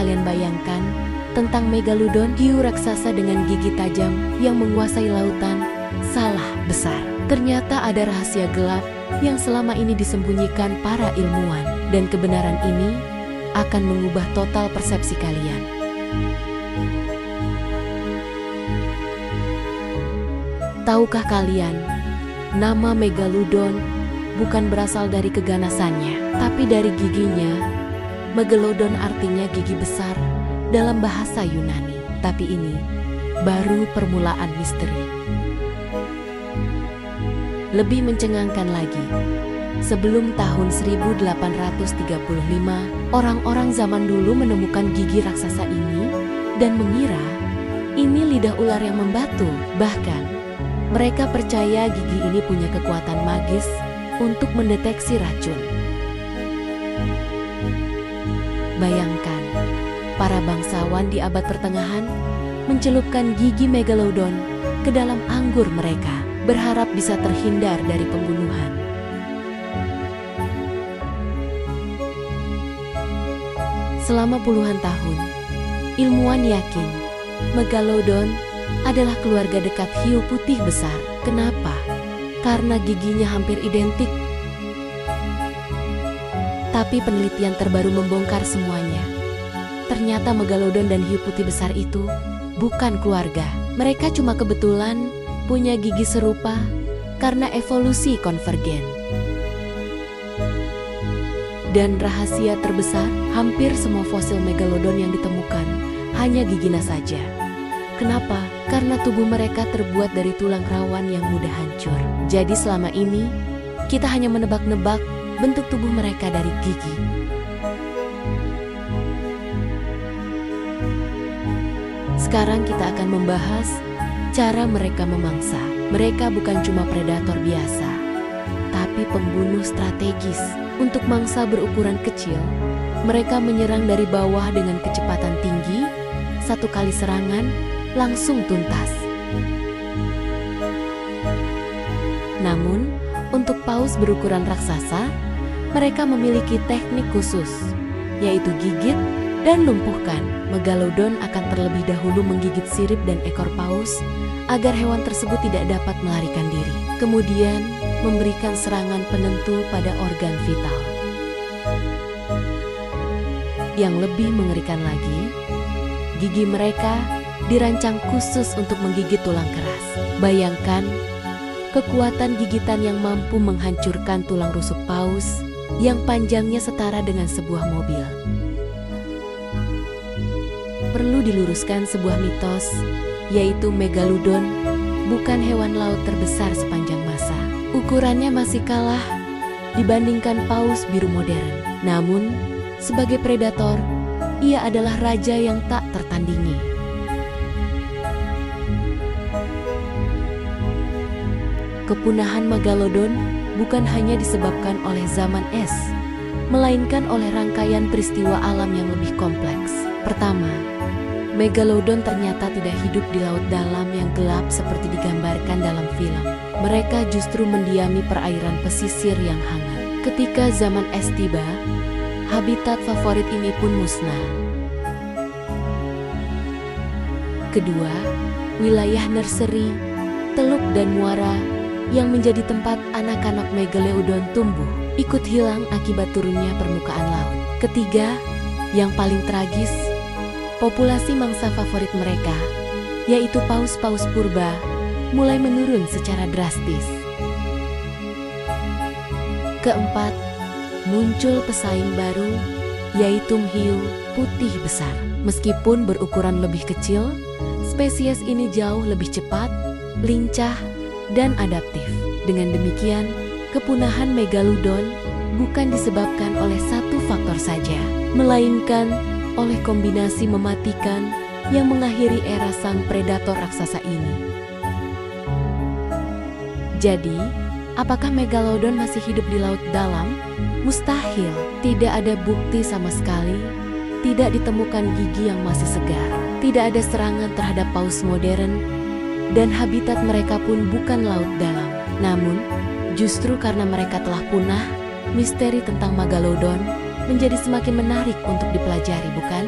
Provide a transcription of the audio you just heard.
kalian bayangkan tentang Megalodon, hiu raksasa dengan gigi tajam yang menguasai lautan? Salah besar. Ternyata ada rahasia gelap yang selama ini disembunyikan para ilmuwan, dan kebenaran ini akan mengubah total persepsi kalian. Tahukah kalian, nama Megalodon bukan berasal dari keganasannya, tapi dari giginya. Megalodon artinya gigi besar dalam bahasa Yunani. Tapi ini baru permulaan misteri. Lebih mencengangkan lagi, sebelum tahun 1835, orang-orang zaman dulu menemukan gigi raksasa ini dan mengira ini lidah ular yang membatu. Bahkan, mereka percaya gigi ini punya kekuatan magis untuk mendeteksi racun. Bayangkan, para bangsawan di abad pertengahan mencelupkan gigi Megalodon ke dalam anggur mereka, berharap bisa terhindar dari pembunuhan. Selama puluhan tahun, ilmuwan yakin Megalodon adalah keluarga dekat hiu putih besar. Kenapa? Karena giginya hampir identik. Tapi penelitian terbaru membongkar semuanya. Ternyata Megalodon dan hiu putih besar itu bukan keluarga. Mereka cuma kebetulan punya gigi serupa karena evolusi konvergen. Dan rahasia terbesar, hampir semua fosil Megalodon yang ditemukan hanya giginya saja. Kenapa? Karena tubuh mereka terbuat dari tulang rawan yang mudah hancur. Jadi selama ini, kita hanya menebak-nebak bentuk tubuh mereka dari gigi. Sekarang kita akan membahas cara mereka memangsa. Mereka bukan cuma predator biasa, tapi pembunuh strategis. Untuk mangsa berukuran kecil, mereka menyerang dari bawah dengan kecepatan tinggi. Satu kali serangan, langsung tuntas. Namun, untuk paus berukuran raksasa, mereka memiliki teknik khusus, yaitu gigit dan lumpuhkan. Megalodon akan terlebih dahulu menggigit sirip dan ekor paus agar hewan tersebut tidak dapat melarikan diri. Kemudian, memberikan serangan penentu pada organ vital. Yang lebih mengerikan lagi, gigi mereka dirancang khusus untuk menggigit tulang keras. Bayangkan, kekuatan gigitan yang mampu menghancurkan tulang rusuk paus yang panjangnya setara dengan sebuah mobil. Perlu diluruskan sebuah mitos, yaitu Megalodon bukan hewan laut terbesar sepanjang masa. Ukurannya masih kalah dibandingkan paus biru modern. Namun, sebagai predator, ia adalah raja yang tak tertandingi. Kepunahan Megalodon bukan hanya disebabkan oleh zaman es, melainkan oleh rangkaian peristiwa alam yang lebih kompleks. Pertama, Megalodon ternyata tidak hidup di laut dalam yang gelap seperti digambarkan dalam film. Mereka justru mendiami perairan pesisir yang hangat. Ketika zaman es tiba, habitat favorit ini pun musnah. Kedua, wilayah nursery, teluk dan muara yang menjadi tempat anak-anak Megalodon tumbuh ikut hilang akibat turunnya permukaan laut. Ketiga, yang paling tragis, populasi mangsa favorit mereka, yaitu paus-paus purba, mulai menurun secara drastis. Keempat, muncul pesaing baru, yaitu hiu putih besar. Meskipun berukuran lebih kecil, spesies ini jauh lebih cepat, lincah, dan adaptif. Dengan demikian, kepunahan Megalodon bukan disebabkan oleh satu faktor saja, melainkan oleh kombinasi mematikan yang mengakhiri era sang predator raksasa ini. Jadi, apakah Megalodon masih hidup di laut dalam? Mustahil. Tidak ada bukti sama sekali. Tidak ditemukan gigi yang masih segar. Tidak ada serangan terhadap paus modern. Dan habitat mereka pun bukan laut dalam. Namun, justru karena mereka telah punah, misteri tentang Megalodon menjadi semakin menarik untuk dipelajari, bukan?